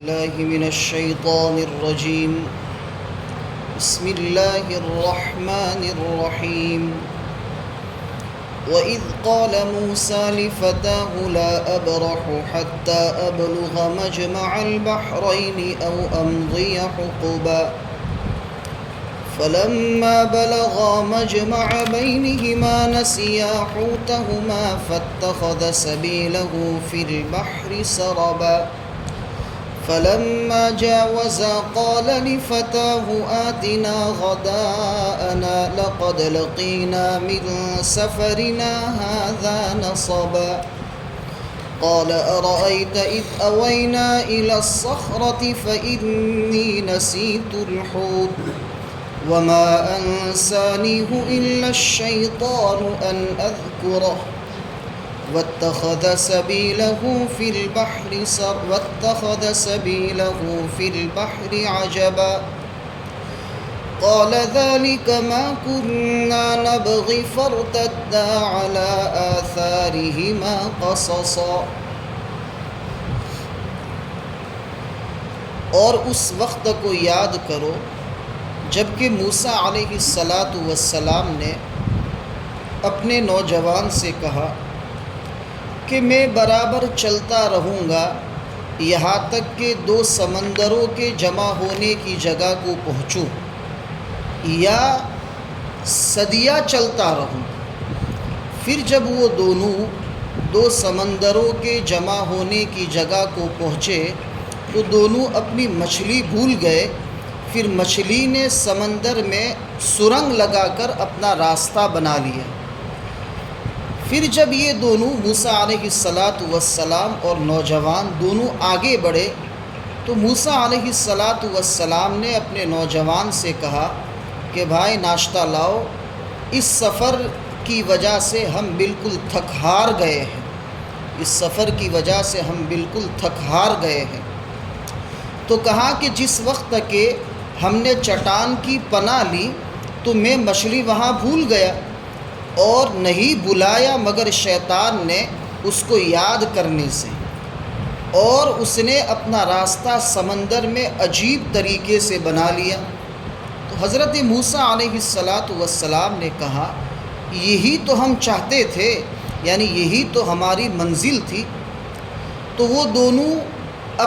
الله من الشيطان الرجيم. بسم الله الرحمن الرحيم. وإذ قال موسى لفتاه لا أبرح حتى أبلغ مجمع البحرين أو أمضي حقبا فلما بلغا مجمع بينهما نسيا حوتهما فاتخذ سبيله في البحر سربا فلما جاوزا قال لفتاه آتنا غداءنا لقد لقينا من سفرنا هذا نصبا قال أرأيت إذ أوينا إلى الصخرة فإني نسيت الحوت وما أنسانيه إلا الشيطان أن أذكره واتخذ سبيله في البحر عجبا قال ذلك ما كنا نبغي فارتدا على آثارهما قصصا. اور اس وقت کو یاد کرو جبکہ موسیٰ علیہ السلام نے اپنے نوجوان سے کہا کہ میں برابر چلتا رہوں گا یہاں تک کہ دو سمندروں کے جمع ہونے کی جگہ کو پہنچوں، یا صدیہ چلتا رہوں. پھر جب وہ دونوں دو سمندروں کے جمع ہونے کی جگہ کو پہنچے تو دونوں اپنی مچھلی بھول گئے. پھر مچھلی نے سمندر میں سرنگ لگا کر اپنا راستہ بنا لیا. پھر جب یہ دونوں موسیٰ علیہ السلام اور نوجوان دونوں آگے بڑھے تو موسیٰ علیہ السلام نے اپنے نوجوان سے کہا کہ بھائی ناشتہ لاؤ، اس سفر کی وجہ سے ہم بالکل تھک ہار گئے ہیں. تو کہا کہ جس وقت کہ ہم نے چٹان کی پناہ لی تو میں مچھلی وہاں بھول گیا اور نہیں بلایا مگر شیطان نے اس کو یاد کرنے سے، اور اس نے اپنا راستہ سمندر میں عجیب طریقے سے بنا لیا. تو حضرت موسیٰ علیہ السلام نے کہا یہی تو ہم چاہتے تھے، یعنی یہی تو ہماری منزل تھی. تو وہ دونوں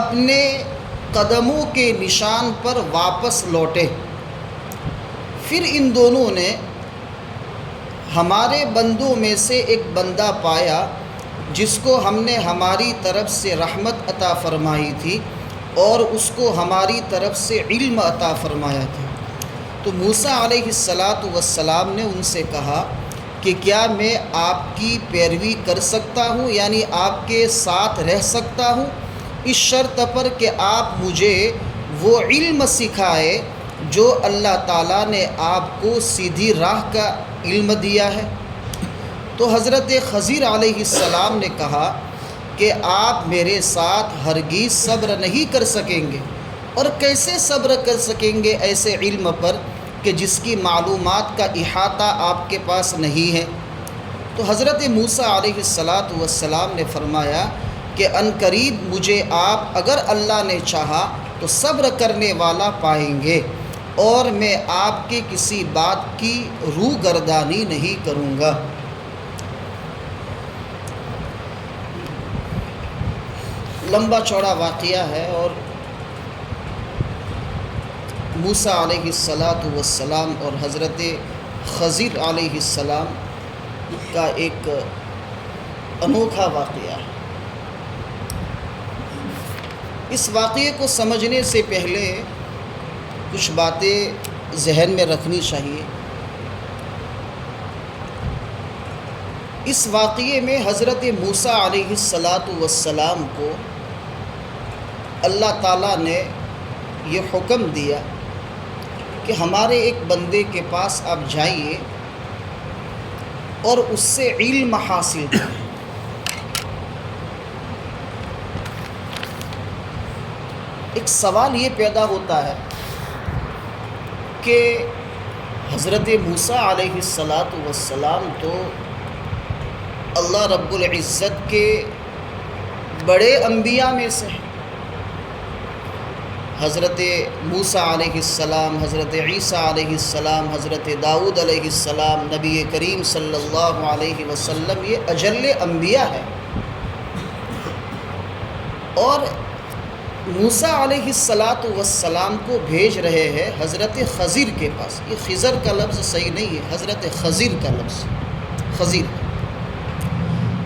اپنے قدموں کے نشان پر واپس لوٹے. پھر ان دونوں نے ہمارے بندوں میں سے ایک بندہ پایا جس کو ہم نے ہماری طرف سے رحمت عطا فرمائی تھی اور اس کو ہماری طرف سے علم عطا فرمایا تھا. تو موسیٰ علیہ السلام نے ان سے کہا کہ کیا میں آپ کی پیروی کر سکتا ہوں، یعنی آپ کے ساتھ رہ سکتا ہوں، اس شرط پر کہ آپ مجھے وہ علم سکھائے جو اللہ تعالیٰ نے آپ کو سیدھی راہ کا علم دیا ہے. تو حضرت خضر علیہ السلام نے کہا کہ آپ میرے ساتھ ہرگز صبر نہیں کر سکیں گے، اور کیسے صبر کر سکیں گے ایسے علم پر کہ جس کی معلومات کا احاطہ آپ کے پاس نہیں ہے. تو حضرت موسیٰ علیہ السلام نے فرمایا کہ عنقریب مجھے آپ اگر اللہ نے چاہا تو صبر کرنے والا پائیں گے، اور میں آپ کے کسی بات کی روح گردانی نہیں کروں گا. لمبا چوڑا واقعہ ہے، اور موسیٰ علیہ السلام اور حضرت خضر علیہ السلام کا ایک انوکھا واقعہ ہے. اس واقعے کو سمجھنے سے پہلے کچھ باتیں ذہن میں رکھنی چاہیے. اس واقعے میں حضرت موسیٰ علیہ السلام کو اللہ تعالیٰ نے یہ حکم دیا کہ ہمارے ایک بندے کے پاس آپ جائیے اور اس سے علم حاصل کریں. ایک سوال یہ پیدا ہوتا ہے کہ حضرت موسیٰ علیہ السلام تو اللہ رب العزت کے بڑے انبیاء میں سے ہیں، حضرت موسیٰ علیہ السلام، حضرت عیسیٰ علیہ السلام، حضرت داؤد علیہ السلام، نبی کریم صلی اللہ علیہ وسلم، یہ اجل انبیاء ہے۔ اور موسیٰ علیہ السلام کو بھیج رہے ہیں حضرت خضر کے پاس۔ یہ خضر کا لفظ صحیح نہیں ہے، حضرت خضر کا لفظ، خضر،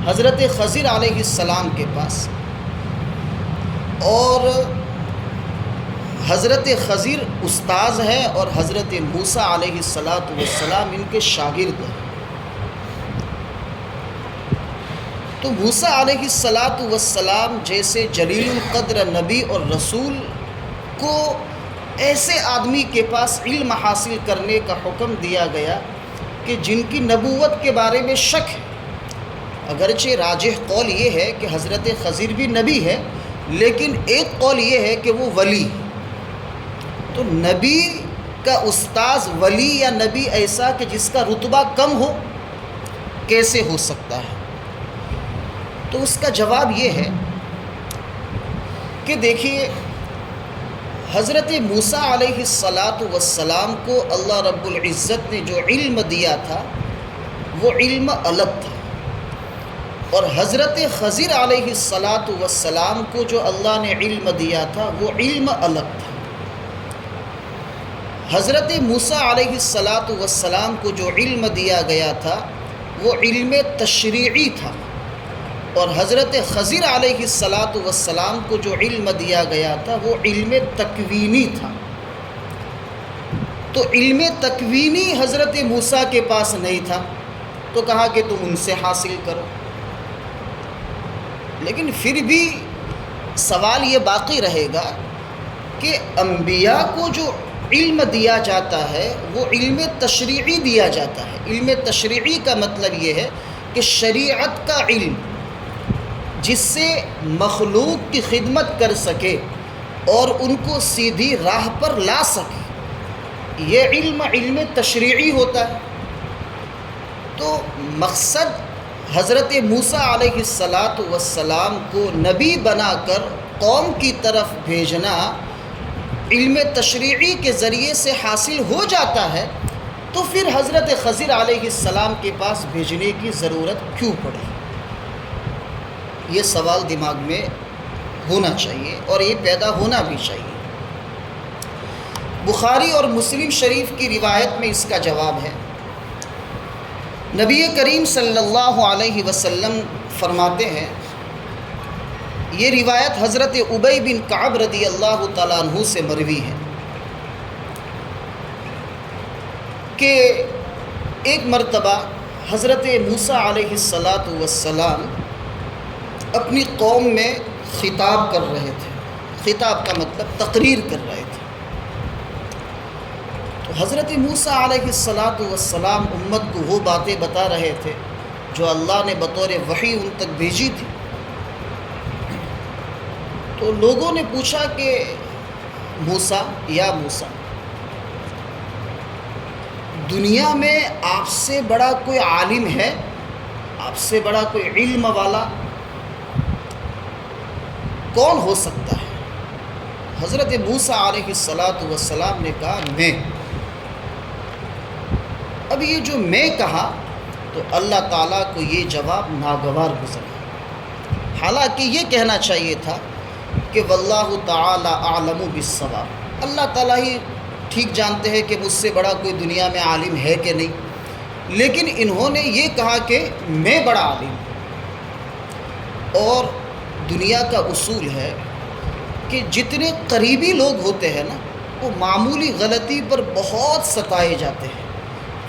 حضرت خضر علیہ السلام کے پاس۔ اور حضرت خضر استاذ ہے اور حضرت موسیٰ علیہ السلام ان کے شاگرد ہیں۔ تو موسیٰ علیہ السلام جیسے جلیل القدر نبی اور رسول کو ایسے آدمی کے پاس علم حاصل کرنے کا حکم دیا گیا کہ جن کی نبوت کے بارے میں شک ہے۔ اگرچہ راجح قول یہ ہے کہ حضرت خضر بھی نبی ہے، لیکن ایک قول یہ ہے کہ وہ ولی ہے۔ تو نبی کا استاذ ولی یا نبی ایسا کہ جس کا رتبہ کم ہو، کیسے ہو سکتا ہے؟ تو اس کا جواب یہ ہے کہ دیکھیے، حضرت موسیٰ علیہ السلام کو اللہ رب العزت نے جو علم دیا تھا وہ علم الگ تھا، اور حضرت خضر علیہ السلام کو جو اللہ نے علم دیا تھا وہ علم الگ تھا۔ حضرت موسیٰ علیہ السلام کو جو علم دیا گیا تھا وہ علم تشریعی تھا، اور حضرت خضر علیہ السلام کو جو علم دیا گیا تھا وہ علم تکوینی تھا۔ تو علم تکوینی حضرت موسیٰ کے پاس نہیں تھا، تو کہا کہ تم ان سے حاصل کرو۔ لیکن پھر بھی سوال یہ باقی رہے گا کہ انبیاء کو جو علم دیا جاتا ہے وہ علم تشریعی دیا جاتا ہے۔ علم تشریعی کا مطلب یہ ہے کہ شریعت کا علم، جس سے مخلوق کی خدمت کر سکے اور ان کو سیدھی راہ پر لا سکے، یہ علم تشریعی ہوتا ہے۔ تو مقصد حضرت موسیٰ علیہ السلام کو نبی بنا کر قوم کی طرف بھیجنا علم تشریعی کے ذریعے سے حاصل ہو جاتا ہے، تو پھر حضرت خضر علیہ السلام کے پاس بھیجنے کی ضرورت کیوں پڑی؟ یہ سوال دماغ میں ہونا چاہیے، اور یہ پیدا ہونا بھی چاہیے۔ بخاری اور مسلم شریف کی روایت میں اس کا جواب ہے۔ نبی کریم صلی اللہ علیہ وسلم فرماتے ہیں، یہ روایت حضرت ابی بن کعب رضی اللہ تعالیٰ عنہ سے مروی ہے کہ ایک مرتبہ حضرت موسیٰ علیہ السلام اپنی قوم میں خطاب کر رہے تھے۔ خطاب کا مطلب تقریر کر رہے تھے۔ تو حضرت موسیٰ علیہ السلام امت کو وہ باتیں بتا رہے تھے جو اللہ نے بطور وحی ان تک بھیجی تھی۔ تو لوگوں نے پوچھا کہ موسیٰ، یا موسیٰ، دنیا میں آپ سے بڑا کوئی عالم ہے؟ آپ سے بڑا کوئی علم والا کون ہو سکتا ہے؟ حضرت موسیٰ علیہ السلام نے کہا، میں۔ اب یہ جو میں کہا تو اللہ تعالیٰ کو یہ جواب ناگوار گزرا، حالانکہ یہ کہنا چاہیے تھا کہ واللہ تعالی اعلم بالصواب، اللہ تعالیٰ ہی ٹھیک جانتے ہیں کہ مجھ سے بڑا کوئی دنیا میں عالم ہے کہ نہیں۔ لیکن انہوں نے یہ کہا کہ میں بڑا عالم ہوں۔ اور دنیا کا اصول ہے کہ جتنے قریبی لوگ ہوتے ہیں نا، وہ معمولی غلطی پر بہت ستائے جاتے ہیں۔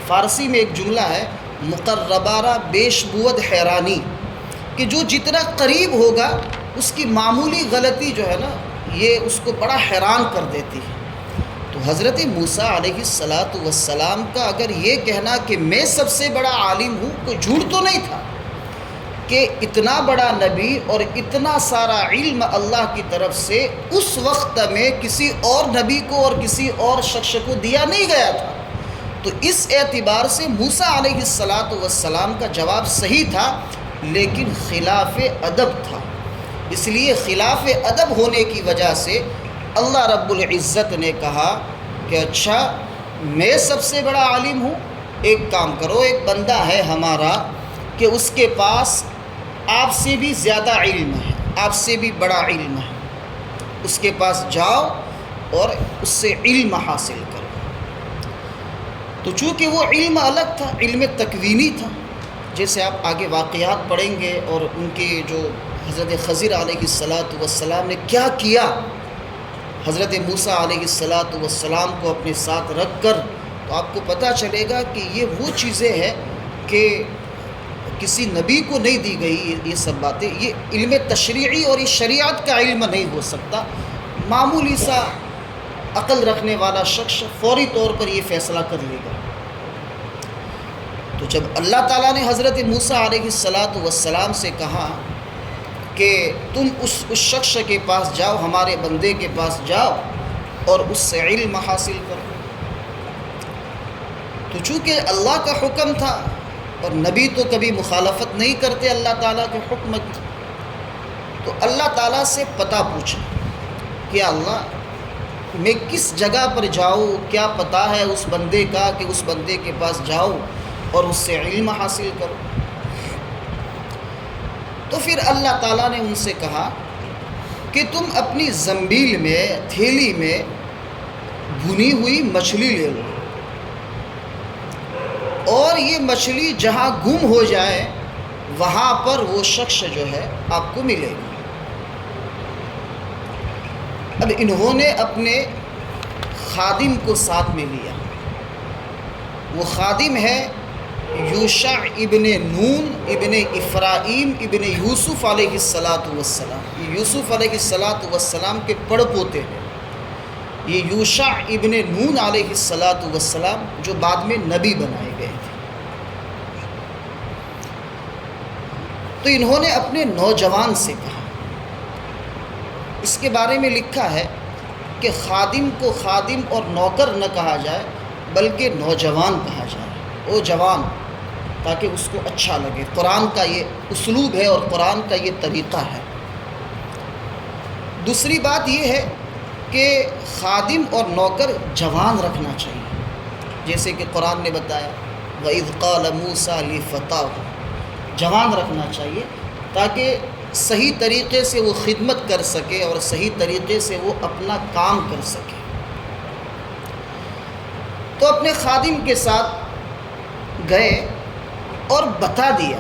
فارسی میں ایک جملہ ہے، مقربارہ بیش بود حیرانی، کہ جو جتنا قریب ہوگا اس کی معمولی غلطی جو ہے نا، یہ اس کو بڑا حیران کر دیتی ہے۔ تو حضرت موسیٰ علیہ السلام کا اگر یہ کہنا کہ میں سب سے بڑا عالم ہوں، کوئی جھوٹ تو نہیں تھا، کہ اتنا بڑا نبی اور اتنا سارا علم اللہ کی طرف سے اس وقت میں کسی اور نبی کو اور کسی اور شخص کو دیا نہیں گیا تھا۔ تو اس اعتبار سے موسیٰ علیہ السلام کا جواب صحیح تھا، لیکن خلاف ادب تھا۔ اس لیے خلاف ادب ہونے کی وجہ سے اللہ رب العزت نے کہا کہ اچھا میں سب سے بڑا عالم ہوں، ایک کام کرو، ایک بندہ ہے ہمارا کہ اس کے پاس آپ سے بھی زیادہ علم ہے، آپ سے بھی بڑا علم ہے، اس کے پاس جاؤ اور اس سے علم حاصل کرو۔ تو چونکہ وہ علم الگ تھا، علم تکوینی تھا، جیسے آپ آگے واقعات پڑھیں گے، اور ان کے جو حضرت خضر علیہ السلام نے کیا کیا حضرت موسیٰ علیہ السلام کو اپنے ساتھ رکھ کر، تو آپ کو پتہ چلے گا کہ یہ وہ چیزیں ہیں کہ کسی نبی کو نہیں دی گئی یہ سب باتیں، یہ علم تشریعی اور اس شریعت کا علم نہیں ہو سکتا۔ معمولی سا عقل رکھنے والا شخص فوری طور پر یہ فیصلہ کر لے گا۔ تو جب اللہ تعالیٰ نے حضرت موسیٰ علیہ السلام سے کہا کہ تم اس شخص کے پاس جاؤ، ہمارے بندے کے پاس جاؤ اور اس سے علم حاصل کرو، تو چونکہ اللہ کا حکم تھا اور نبی تو کبھی مخالفت نہیں کرتے اللہ تعالیٰ کے حکم کی، تو اللہ تعالیٰ سے پتہ پوچھا کہ اللہ میں کس جگہ پر جاؤں، کیا پتہ ہے اس بندے کا کہ اس بندے کے پاس جاؤ اور اس سے علم حاصل کرو۔ تو پھر اللہ تعالیٰ نے ان سے کہا کہ تم اپنی زنبیل میں، تھیلی میں بھنی ہوئی مچھلی لے لو، اور یہ مچھلی جہاں گم ہو جائے وہاں پر وہ شخص جو ہے آپ کو ملے گا۔ اب انہوں نے اپنے خادم کو ساتھ میں لیا، وہ خادم ہے یوشع ابن نون ابن افرایم ابن یوسف علیہ السلام۔ یہ یوسف علیہ السلام کے پڑ پوتے ہیں، یہ یوشع ابن نون علیہ السلام جو بعد میں نبی بنائے گئے تھے۔ تو انہوں نے اپنے نوجوان سے کہا، اس کے بارے میں لکھا ہے کہ خادم کو خادم اور نوکر نہ کہا جائے بلکہ نوجوان کہا جائے، او جوان، تاکہ اس کو اچھا لگے۔ قرآن کا یہ اسلوب ہے اور قرآن کا یہ طریقہ ہے۔ دوسری بات یہ ہے کہ خادم اور نوکر جوان رکھنا چاہیے، جیسے کہ قرآن نے بتایا وَإِذْ قَالَ مُوسَىٰ لِفَتَاهُ، جوان رکھنا چاہیے تاکہ صحیح طریقے سے وہ خدمت کر سکے اور صحیح طریقے سے وہ اپنا کام کر سکے۔ تو اپنے خادم کے ساتھ گئے اور بتا دیا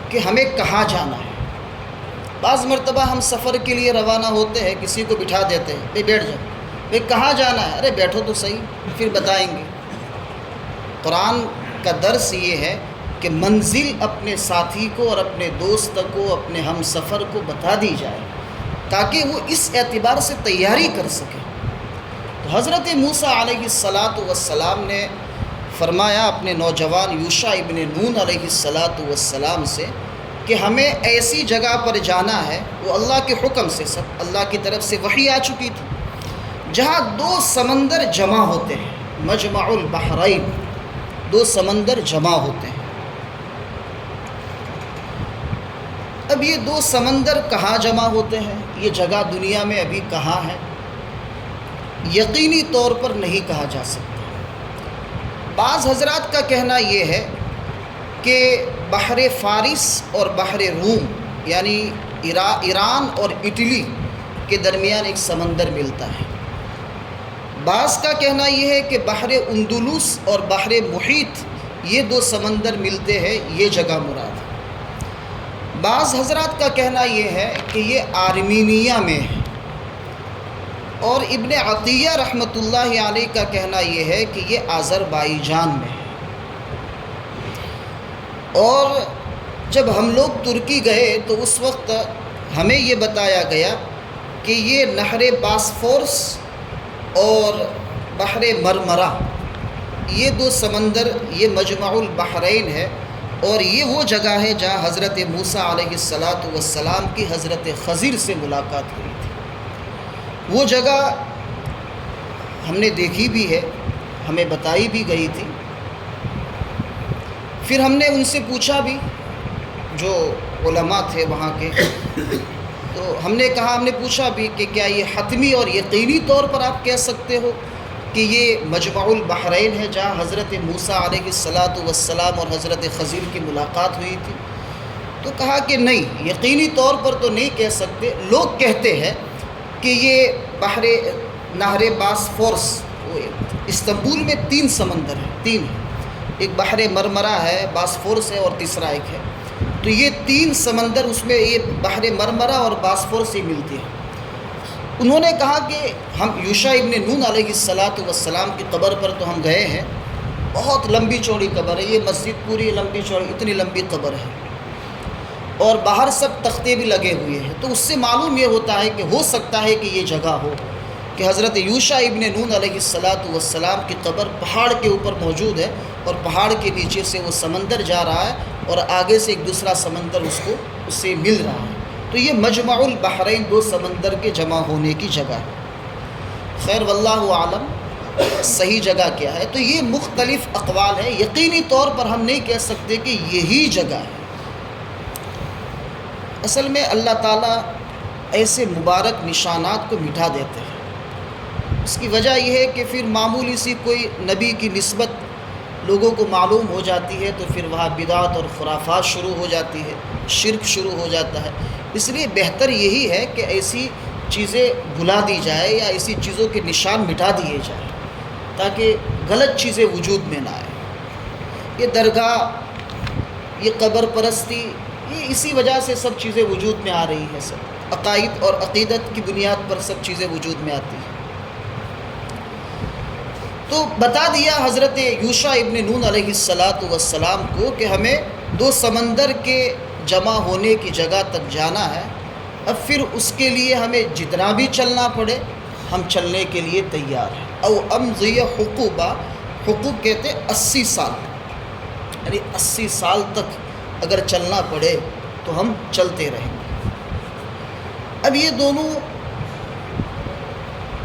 کہ ہمیں کہاں جانا ہے۔ بعض مرتبہ ہم سفر کے لیے روانہ ہوتے ہیں، کسی کو بٹھا دیتے ہیں، بھئی بیٹھ جاؤ، بھئی کہاں جانا ہے، ارے بیٹھو تو صحیح پھر بتائیں گے۔ قرآن کا درس یہ ہے کہ منزل اپنے ساتھی کو اور اپنے دوست کو، اپنے ہم سفر کو بتا دی جائے تاکہ وہ اس اعتبار سے تیاری کر سکے۔ تو حضرت موسیٰ علیہ السلام نے فرمایا اپنے نوجوان یوشع ابن نون علیہ السلام سے کہ ہمیں ایسی جگہ پر جانا ہے، وہ اللہ کے حکم سے، سب اللہ کی طرف سے وحی آ چکی تھی، جہاں دو سمندر جمع ہوتے ہیں، مجمع البحرین، دو سمندر جمع ہوتے ہیں۔ اب یہ دو سمندر کہاں جمع ہوتے ہیں، یہ جگہ دنیا میں ابھی کہاں ہے، یقینی طور پر نہیں کہا جا سکتا۔ بعض حضرات کا کہنا یہ ہے کہ بحر فارس اور بحر روم یعنی ایران اور اٹلی کے درمیان ایک سمندر ملتا ہے۔ بعض کا کہنا یہ ہے کہ بحر اندلس اور بحر محیط، یہ دو سمندر ملتے ہیں، یہ جگہ مراد ہے۔ بعض حضرات کا کہنا یہ ہے کہ یہ آرمینیا میں ہے، اور ابن عطیہ رحمۃ اللہ علیہ کا کہنا یہ ہے کہ یہ آذربائیجان میں ہے۔ اور جب ہم لوگ ترکی گئے تو اس وقت ہمیں یہ بتایا گیا کہ یہ نہر باسفورس اور بحر مرمرہ، یہ دو سمندر، یہ مجمع البحرین ہے، اور یہ وہ جگہ ہے جہاں حضرت موسیٰ علیہ السلام کی حضرت خضر سے ملاقات ہوئی تھی۔ وہ جگہ ہم نے دیکھی بھی ہے، ہمیں بتائی بھی گئی تھی۔ پھر ہم نے ان سے پوچھا بھی، جو علماء تھے وہاں کے، تو ہم نے پوچھا بھی کہ کیا یہ حتمی اور یقینی طور پر آپ کہہ سکتے ہو کہ یہ مجمع البحرین ہے جہاں حضرت موسیٰ علیہ السلام اور حضرت خضر کی ملاقات ہوئی تھی؟ تو کہا کہ نہیں، یقینی طور پر تو نہیں کہہ سکتے، لوگ کہتے ہیں کہ یہ نہر باسفورس، استنبول میں 3 سمندر ہیں، 3 ہیں، ایک بحر مرمرا ہے، باسفورس ہے، اور تیسرا ایک ہے، تو یہ 3 سمندر، اس میں یہ بحر مرمرا اور باسفورس ہی ملتی ہے۔ انہوں نے کہا کہ ہم یوشع ابن نون علیہ السلام کی قبر پر تو ہم گئے ہیں، بہت لمبی چوڑی قبر ہے، یہ مسجد پوری لمبی چوڑی، اتنی لمبی قبر ہے، اور باہر سب تختے بھی لگے ہوئے ہیں، تو اس سے معلوم یہ ہوتا ہے کہ ہو سکتا ہے کہ یہ جگہ ہو کہ حضرت یوشع ابن نون علیہ السلام کی قبر پہاڑ کے اوپر موجود ہے، اور پہاڑ کے نیچے سے وہ سمندر جا رہا ہے، اور آگے سے ایک دوسرا سمندر اس سے مل رہا ہے، تو یہ مجمع البحرین 2 سمندر کے جمع ہونے کی جگہ ہے۔ خیر واللہ عالم صحیح جگہ کیا ہے، تو یہ مختلف اقوال ہیں، یقینی طور پر ہم نہیں کہہ سکتے کہ یہی جگہ ہے۔ اصل میں اللہ تعالیٰ ایسے مبارک نشانات کو مٹا دیتے ہیں، اس کی وجہ یہ ہے کہ پھر معمولی سی کوئی نبی کی نسبت لوگوں کو معلوم ہو جاتی ہے، تو پھر وہاں بدعت اور خرافات شروع ہو جاتی ہے، شرک شروع ہو جاتا ہے۔ اس لیے بہتر یہی ہے کہ ایسی چیزیں بھلا دی جائے یا ایسی چیزوں کے نشان مٹا دیے جائیں تاکہ غلط چیزیں وجود میں نہ آئیں۔ یہ درگاہ، یہ قبر پرستی، یہ اسی وجہ سے سب چیزیں وجود میں آ رہی ہیں، سب عقائد اور عقیدت کی بنیاد پر سب چیزیں وجود میں آتی ہیں۔ تو بتا دیا حضرت یوشع ابن نون علیہ السلام کو کہ ہمیں 2 سمندر کے جمع ہونے کی جگہ تک جانا ہے، اب پھر اس کے لیے ہمیں جتنا بھی چلنا پڑے ہم چلنے کے لیے تیار ہیں۔ او امضی حقوبہ، حقوب کہتے 80 سال، یعنی 80 سال تک اگر چلنا پڑے تو ہم چلتے رہیں گے۔ اب یہ دونوں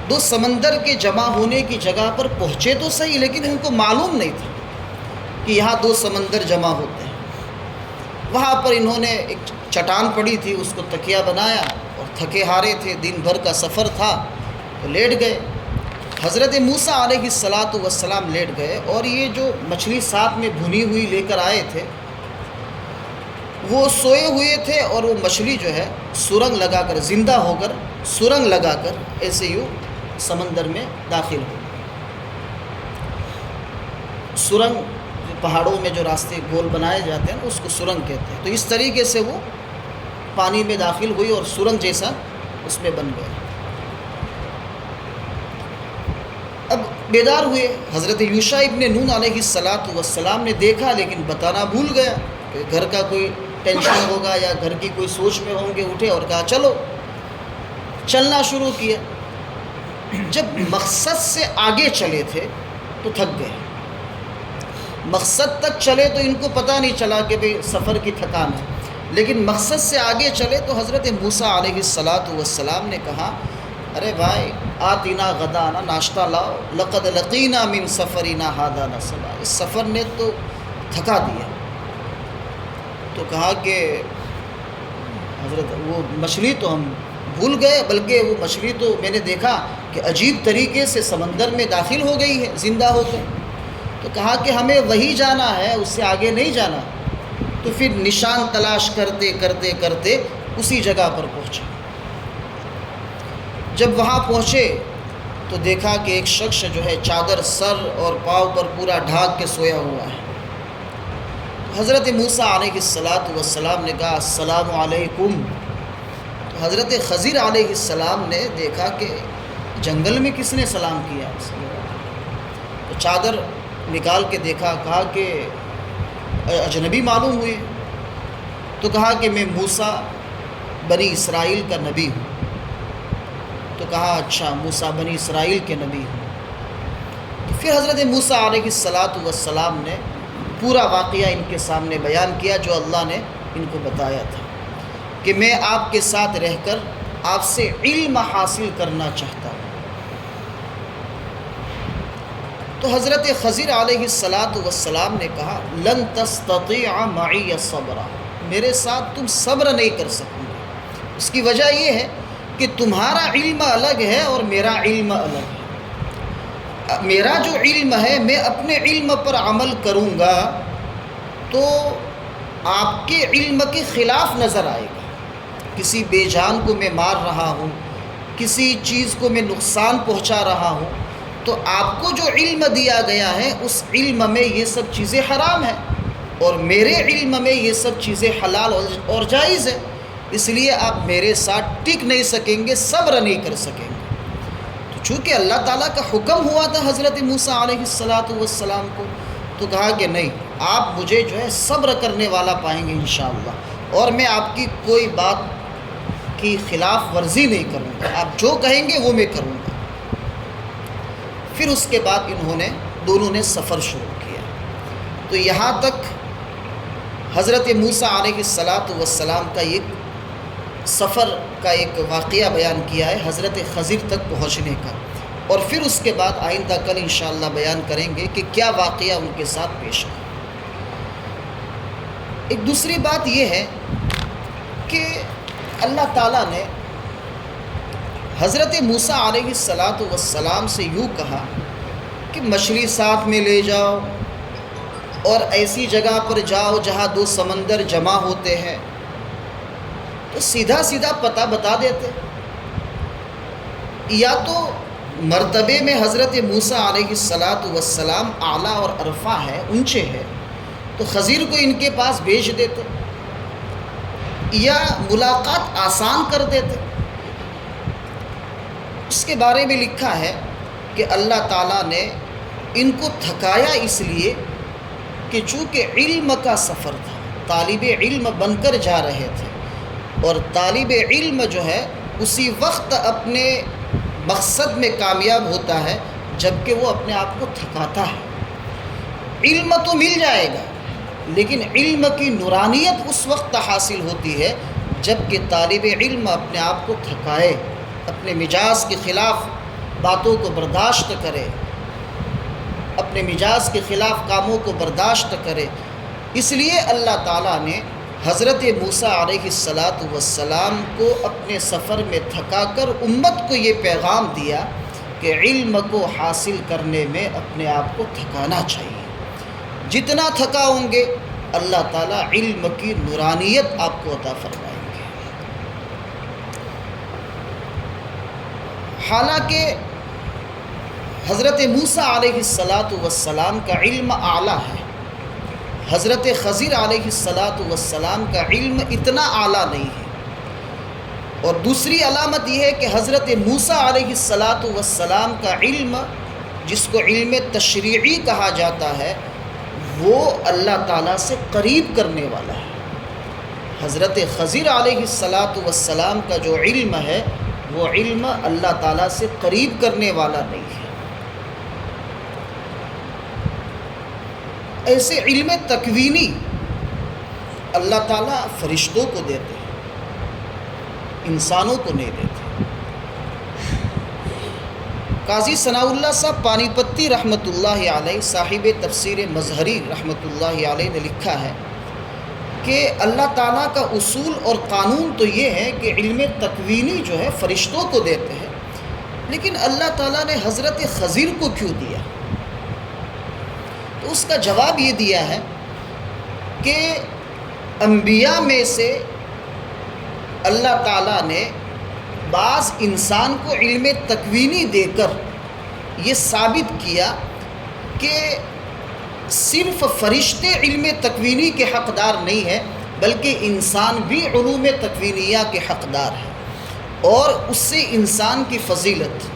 2 سمندر کے جمع ہونے کی جگہ پر پہنچے تو صحیح، لیکن ان کو معلوم نہیں تھا کہ یہاں 2 سمندر جمع ہوتے ہیں۔ وہاں پر انہوں نے ایک چٹان پڑی تھی، اس کو تکیہ بنایا، اور تھکے ہارے تھے، دن بھر کا سفر تھا، تو لیٹ گئے۔ حضرت موسیٰ علیہ السلام لیٹ گئے، اور یہ جو مچھلی ساتھ میں بھنی ہوئی لے کر آئے تھے وہ سوئے ہوئے تھے، اور وہ مچھلی جو ہے سرنگ لگا کر، زندہ ہو کر سرنگ لگا کر ایسے یوں سمندر میں داخل ہو۔ سرنگ پہاڑوں میں جو راستے گول بنائے جاتے ہیں اس کو سرنگ کہتے ہیں، تو اس طریقے سے وہ پانی میں داخل ہوئی اور سرنگ جیسا اس میں بن گئے۔ اب بیدار ہوئے، حضرت یوشع ابن نون علیہ السلام نے دیکھا، لیکن بتانا بھول گیا کہ گھر کا کوئی ٹینشن ہوگا یا گھر کی کوئی سوچ میں ہوں گے، اٹھے اور کہا چلو، چلنا شروع کیا۔ جب مقصد سے آگے چلے تھے تو تھک گئے، مقصد تک چلے تو ان کو پتہ نہیں چلا کہ بھئی سفر کی تھکان ہے، لیکن مقصد سے آگے چلے تو حضرت موسیٰ علیہ السلام نے کہا ارے بھائی آتینا غدانا، ناشتہ لاؤ، لقد لقینا من سفرنا ھذا نصبا، اس سفر نے تو تھکا دیا۔ تو کہا کہ حضرت وہ مچھلی تو ہم بھول گئے، بلکہ وہ مچھلی تو میں نے دیکھا کہ عجیب طریقے سے سمندر میں داخل ہو گئی ہے زندہ ہو کر۔ تو کہا کہ ہمیں وہی جانا ہے، اس سے آگے نہیں جانا۔ تو پھر نشان تلاش کرتے کرتے کرتے اسی جگہ پر پہنچے۔ جب وہاں پہنچے تو دیکھا کہ ایک شخص جو ہے چادر سر اور پاؤں پر پورا ڈھانک کے سویا ہوا ہے۔ حضرت موسیٰ علیہ السلام نے کہا السلام علیکم۔ تو حضرت خضر علیہ السلام نے دیکھا کہ جنگل میں کس نے سلام کیا، تو چادر نکال کے دیکھا، کہا کہ اجنبی معلوم ہوئے۔ تو کہا کہ میں موسیٰ بنی اسرائیل کا نبی ہوں۔ تو کہا اچھا موسیٰ بنی اسرائیل کے نبی ہوں۔ تو پھر حضرت موسیٰ علیہ السلام نے پورا واقعہ ان کے سامنے بیان کیا جو اللہ نے ان کو بتایا تھا کہ میں آپ کے ساتھ رہ کر آپ سے علم حاصل کرنا چاہتا ہوں۔ تو حضرت خضر علیہ السلام نے کہا لن تستطیع معی صبرا، میرے ساتھ تم صبر نہیں کر سکو گے۔ اس کی وجہ یہ ہے کہ تمہارا علم الگ ہے اور میرا علم الگ ہے۔ میرا جو علم ہے میں اپنے علم پر عمل کروں گا تو آپ کے علم کے خلاف نظر آئے گا۔ کسی بے جان کو میں مار رہا ہوں، کسی چیز کو میں نقصان پہنچا رہا ہوں، تو آپ کو جو علم دیا گیا ہے اس علم میں یہ سب چیزیں حرام ہیں، اور میرے علم میں یہ سب چیزیں حلال اور جائز ہیں، اس لیے آپ میرے ساتھ ٹک نہیں سکیں گے، صبر نہیں کر سکیں گے۔ تو چونکہ اللہ تعالیٰ کا حکم ہوا تھا حضرت موسیٰ علیہ السلام کو، تو کہا کہ نہیں، آپ مجھے جو ہے صبر کرنے والا پائیں گے انشاءاللہ، اور میں آپ کی کوئی بات کی خلاف ورزی نہیں کروں گا، آپ جو کہیں گے وہ میں کروں گا۔ پھر اس کے بعد دونوں نے سفر شروع کیا۔ تو یہاں تک حضرت موسیٰ علیہ السلام کا ایک سفر کا ایک واقعہ بیان کیا ہے حضرت خضر تک پہنچنے کا، اور پھر اس کے بعد آئندہ کل انشاءاللہ بیان کریں گے کہ کیا واقعہ ان کے ساتھ پیش آیا۔ ایک دوسری بات یہ ہے کہ اللہ تعالیٰ نے حضرت موسیٰ علیہ السلام سے یوں کہا کہ مچھلی ساتھ میں لے جاؤ اور ایسی جگہ پر جاؤ جہاں دو سمندر جمع ہوتے ہیں، تو سیدھا سیدھا پتہ بتا دیتے۔ یا تو مرتبے میں حضرت موسیٰ علیہ السلام اعلیٰ اور عرفہ ہے، اونچے ہے، تو خضر کو ان کے پاس بھیج دیتے، یا ملاقات آسان کر دیتے۔ اس کے بارے میں لکھا ہے کہ اللہ تعالیٰ نے ان کو تھکایا اس لیے کہ چونکہ علم کا سفر تھا، طالب علم بن کر جا رہے تھے، اور طالب علم جو ہے اسی وقت اپنے مقصد میں کامیاب ہوتا ہے جب کہ وہ اپنے آپ کو تھکاتا ہے۔ علم تو مل جائے گا، لیکن علم کی نورانیت اس وقت حاصل ہوتی ہے جب کہ طالب علم اپنے آپ کو تھکائے، اپنے مزاج کے خلاف باتوں کو برداشت کرے، اپنے مزاج کے خلاف کاموں کو برداشت کرے۔ اس لیے اللہ تعالیٰ نے حضرت موسیٰ علیہ السلام کو اپنے سفر میں تھکا کر امت کو یہ پیغام دیا کہ علم کو حاصل کرنے میں اپنے آپ کو تھکانا چاہیے۔ جتنا تھکاؤں گے اللہ تعالیٰ علم کی نورانیت آپ کو عطا فرمائیں گے۔ حالانکہ حضرت موسیٰ علیہ السلام کا علم اعلیٰ ہے، حضرت خضر علیہ السلام کا علم اتنا اعلیٰ نہیں ہے۔ اور دوسری علامت یہ ہے کہ حضرت موسیٰ علیہ السلام کا علم، جس کو علم تشریعی کہا جاتا ہے، وہ اللہ تعالیٰ سے قریب کرنے والا ہے۔ حضرت خضر علیہ السلام کا جو علم ہے وہ علم اللہ تعالیٰ سے قریب کرنے والا نہیں ہے۔ ایسے علم تکوینی اللہ تعالیٰ فرشتوں کو دیتے ہیں، انسانوں کو نہیں دیتے۔ قاضی ثناء اللہ صاحب پانی پتی رحمۃ اللہ علیہ، صاحب تفسیر مظہری رحمۃ اللہ علیہ نے لکھا ہے کہ اللہ تعالیٰ کا اصول اور قانون تو یہ ہے کہ علم تکوینی جو ہے فرشتوں کو دیتے ہیں، لیکن اللہ تعالیٰ نے حضرت خضر کو کیوں دیا؟ تو اس کا جواب یہ دیا ہے کہ انبیاء میں سے اللہ تعالیٰ نے بعض انسان کو علم تکوینی دے کر یہ ثابت کیا کہ صرف فرشتے علم تکوینی کے حقدار نہیں ہیں، بلکہ انسان بھی علوم تکوینیہ کے حقدار ہے، اور اس سے انسان کی فضیلت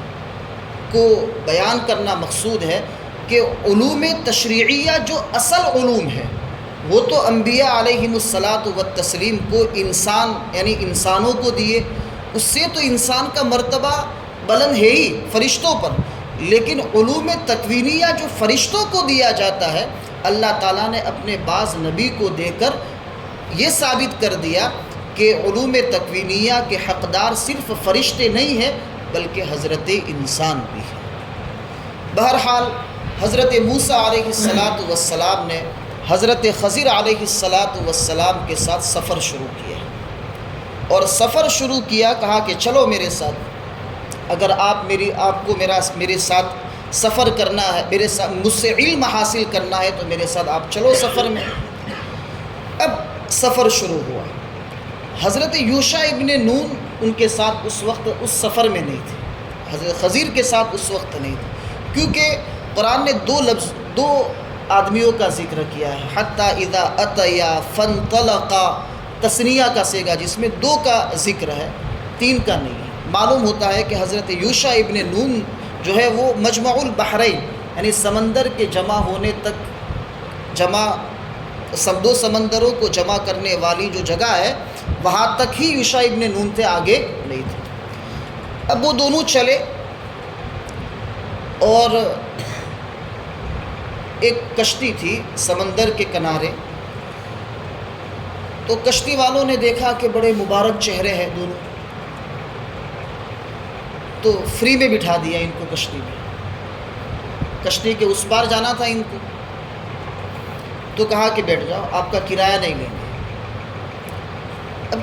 کو بیان کرنا مقصود ہے کہ علوم تشریعیہ جو اصل علوم ہے وہ تو انبیاء علیہم الصلاۃ والتسلیم کو انسان یعنی انسانوں کو دیے، اس سے تو انسان کا مرتبہ بلند ہے ہی فرشتوں پر، لیکن علوم تکوینیہ جو فرشتوں کو دیا جاتا ہے اللہ تعالیٰ نے اپنے بعض نبی کو دے کر یہ ثابت کر دیا کہ علوم تکوینیہ کے حقدار صرف فرشتے نہیں ہیں بلکہ حضرت انسان بھی ہے۔ بہرحال حضرت موسیٰ علیہ السلام نے حضرت خضر علیہ السلام کے ساتھ سفر شروع کیا۔ اور سفر شروع کیا. کہا کہ چلو میرے ساتھ، اگر آپ کو میرے ساتھ سفر کرنا ہے، مجھ سے علم حاصل کرنا ہے تو میرے ساتھ آپ چلو سفر میں. اب سفر شروع ہوا. حضرت یوشع ابن نون ان کے ساتھ اس وقت اس سفر میں نہیں تھے، حضرت خضر کے ساتھ اس وقت نہیں تھے، کیونکہ قرآن نے دو آدمیوں کا ذکر کیا ہے. حتی اذا اتیا فانطلقا، تثنیہ کا صیغہ جس میں 2 کا ذکر ہے، 3 کا نہیں ہے. معلوم ہوتا ہے کہ حضرت یوشع ابن نون جو ہے وہ مجمع البحرین، یعنی سمندر کے جمع ہونے تک، دو سمندروں کو جمع کرنے والی جو جگہ ہے وہاں تک ہی یوشع ابن نون تھے، آگے نہیں تھے. اب وہ دونوں چلے اور ایک کشتی تھی سمندر کے کنارے. تو کشتی والوں نے دیکھا کہ بڑے مبارک چہرے ہیں دونوں، تو فری میں بٹھا دیا ان کو کشتی میں. کشتی کے اس پار جانا تھا ان کو، تو کہا کہ بیٹھ جاؤ، آپ کا کرایہ نہیں لیں گے. اب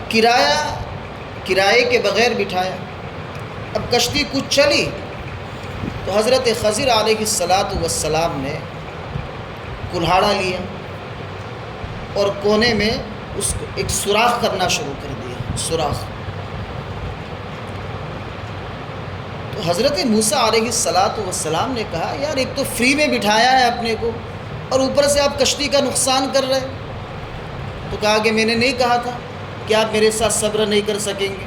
کرائے کے بغیر بٹھایا. اب کشتی کچھ چلی تو حضرت خضر علیہ السلام نے کلہاڑا لیا اور کونے میں اس کو ایک سوراخ کرنا شروع کر دیا، سوراخ. تو حضرت موسیٰ علیہ السلام نے کہا یار ایک تو فری میں بٹھایا ہے اپنے کو اور اوپر سے آپ کشتی کا نقصان کر رہے. تو کہا کہ میں نے نہیں کہا تھا کہ آپ میرے ساتھ صبر نہیں کر سکیں گے.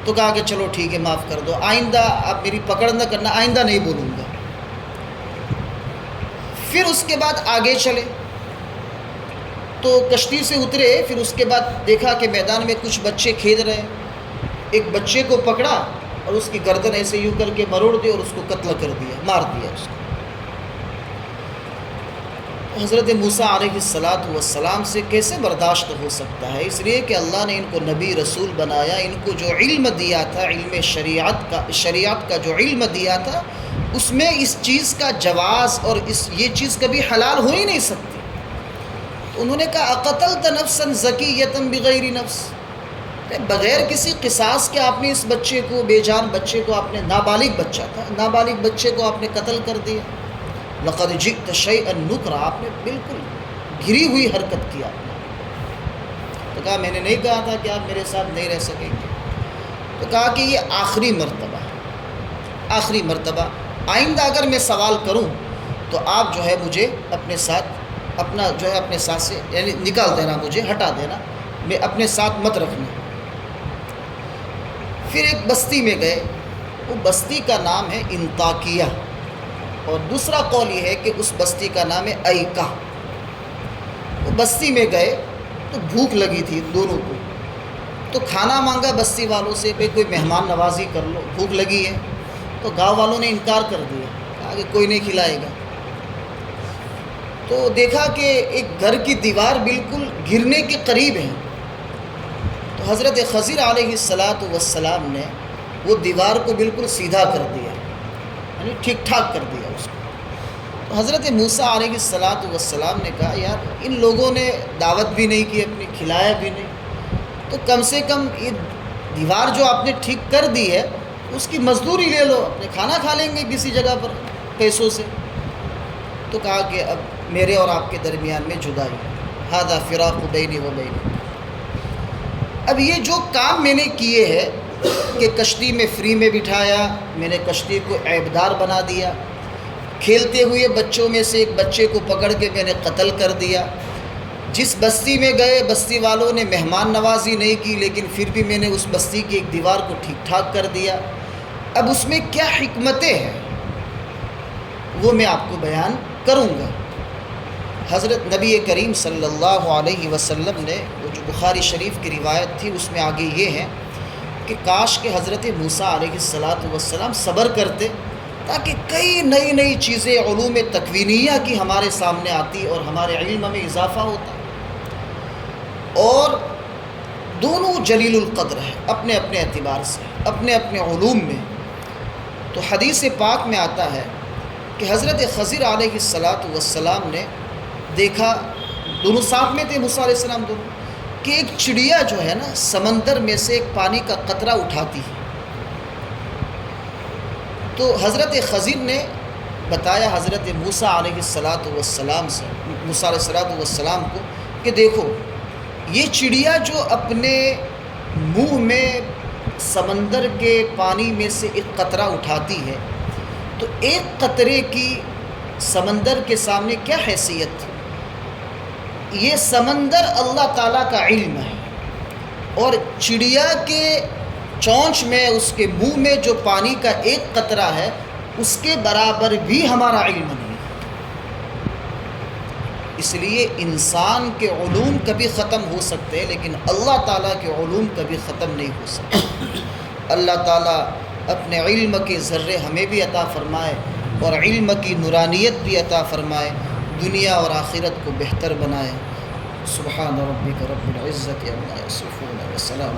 تو کہا کہ چلو ٹھیک ہے معاف کر دو، آئندہ آپ میری پکڑ نہ کرنا، آئندہ نہیں بولوں گا. پھر اس کے بعد آگے چلے تو کشتی سے اترے. پھر اس کے بعد دیکھا کہ میدان میں کچھ بچے کھیل رہے ہیں. ایک بچے کو پکڑا اور اس کی گردن ایسے یوں کر کے مروڑ دی اور اس کو قتل کر دیا، مار دیا اس کو. حضرت موسیٰ علیہ السلام سے کیسے برداشت ہو سکتا ہے؟ اس لیے کہ اللہ نے ان کو نبی رسول بنایا، ان کو جو علم دیا تھا، علم شریعت کا جو علم دیا تھا، اس میں اس چیز کا جواز اور یہ چیز کبھی حلال ہو ہی نہیں سکتی. تو انہوں نے کہا اقتلت نفسا زکیۃ بغیر نفس، بغیر کسی قصاص کے آپ نے اس بچے کو، بے جان بچے کو، آپ نے، نابالغ بچہ تھا، نابالغ بچے کو آپ نے قتل کر دیا. لقد جئت شیئا نکرا، آپ نے بالکل گھری ہوئی حرکت کی. آپ نے تو کہا میں نے نہیں کہا تھا کہ آپ میرے ساتھ نہیں رہ سکیں گے. تو کہا کہ یہ آخری مرتبہ ہے، آخری مرتبہ، آئندہ اگر میں سوال کروں تو آپ جو ہے مجھے اپنے ساتھ، اپنا جو ہے اپنے ساتھ سے یعنی نکال دینا، مجھے ہٹا دینا، میں اپنے ساتھ مت رکھنا. پھر ایک بستی میں گئے، وہ بستی کا نام ہے انطاکیہ، اور دوسرا قول یہ ہے کہ اس بستی کا نام ہے ایکا. وہ بستی میں گئے تو بھوک لگی تھی دونوں کو، تو کھانا مانگا بستی والوں سے، بھئی کوئی مہمان نوازی کر لو، بھوک لگی ہے. تو گاؤں والوں نے انکار کر دیا، کہا کہ کوئی نہیں کھلائے گا. تو دیکھا کہ ایک گھر کی دیوار بالکل گرنے کے قریب ہے. تو حضرت خضر علیہ السلام نے وہ دیوار کو بالکل سیدھا کر دیا، یعنی ٹھیک ٹھاک کر دیا اس کو. تو حضرت موسیٰ علیہ السلام نے کہا یار ان لوگوں نے دعوت بھی نہیں کی اپنی، کھلایا بھی نہیں، تو کم سے کم یہ دیوار جو آپ نے ٹھیک کر دی ہے اس کی مزدوری لے لو، اپنے کھانا کھا لیں گے کسی جگہ پر پیسوں سے. تو کہا کہ اب میرے اور آپ کے درمیان میں جدائی، ھذا فراق بینی و بینک. اب یہ جو کام میں نے کیے ہے کہ کشتی میں فری میں بٹھایا، میں نے کشتی کو عیبدار بنا دیا، کھیلتے ہوئے بچوں میں سے ایک بچے کو پکڑ کے میں نے قتل کر دیا. جس بستی میں گئے بستی والوں نے مہمان نوازی نہیں کی، لیکن پھر بھی میں نے اس بستی کی ایک دیوار کو ٹھیک ٹھاک کر دیا. اب اس میں کیا حکمتیں ہیں وہ میں آپ کو بیان کروں گا. حضرت نبی کریم صلی اللہ علیہ وسلم نے، وہ جو بخاری شریف کی روایت تھی اس میں آگے یہ ہے کہ کاش کہ حضرت موسیٰ علیہ السلام صبر کرتے تاکہ کئی نئی چیزیں علوم تکوینیہ کی ہمارے سامنے آتی اور ہمارے علم میں اضافہ ہوتا. اور دونوں جلیل القدر ہے اپنے اپنے اعتبار سے، اپنے اپنے علوم میں. تو حدیث پاک میں آتا ہے کہ حضرت خضر علیہ السلام نے دیکھا، دونوں ساتھ میں تھے موسیٰ علیہ السلام دونوں، کہ ایک چڑیا جو ہے نا سمندر میں سے ایک پانی کا قطرہ اٹھاتی ہے، تو حضرت خضر نے بتایا حضرت موسیٰ علیہ السلام سے، موسیٰ علیہ السلام کو کہ دیکھو یہ چڑیا جو اپنے منہ میں سمندر کے پانی میں سے ایک قطرہ اٹھاتی ہے، تو ایک قطرے کی سمندر کے سامنے کیا حیثیت تھی؟ یہ سمندر اللہ تعالیٰ کا علم ہے، اور چڑیا کے چونچ میں، اس کے منہ میں جو پانی کا ایک قطرہ ہے، اس کے برابر بھی ہمارا علم نہیں ہے۔ اس لیے انسان کے علوم کبھی ختم ہو سکتے ہیں، لیکن اللہ تعالیٰ کے علوم کبھی ختم نہیں ہو سکتے۔ اللہ تعالیٰ اپنے علم کے ذرے ہمیں بھی عطا فرمائے، اور علم کی نورانیت بھی عطا فرمائے، دنیا اور آخرت کو بہتر بنائے۔ سبحان ربک رب العزت عما یصفون وسلام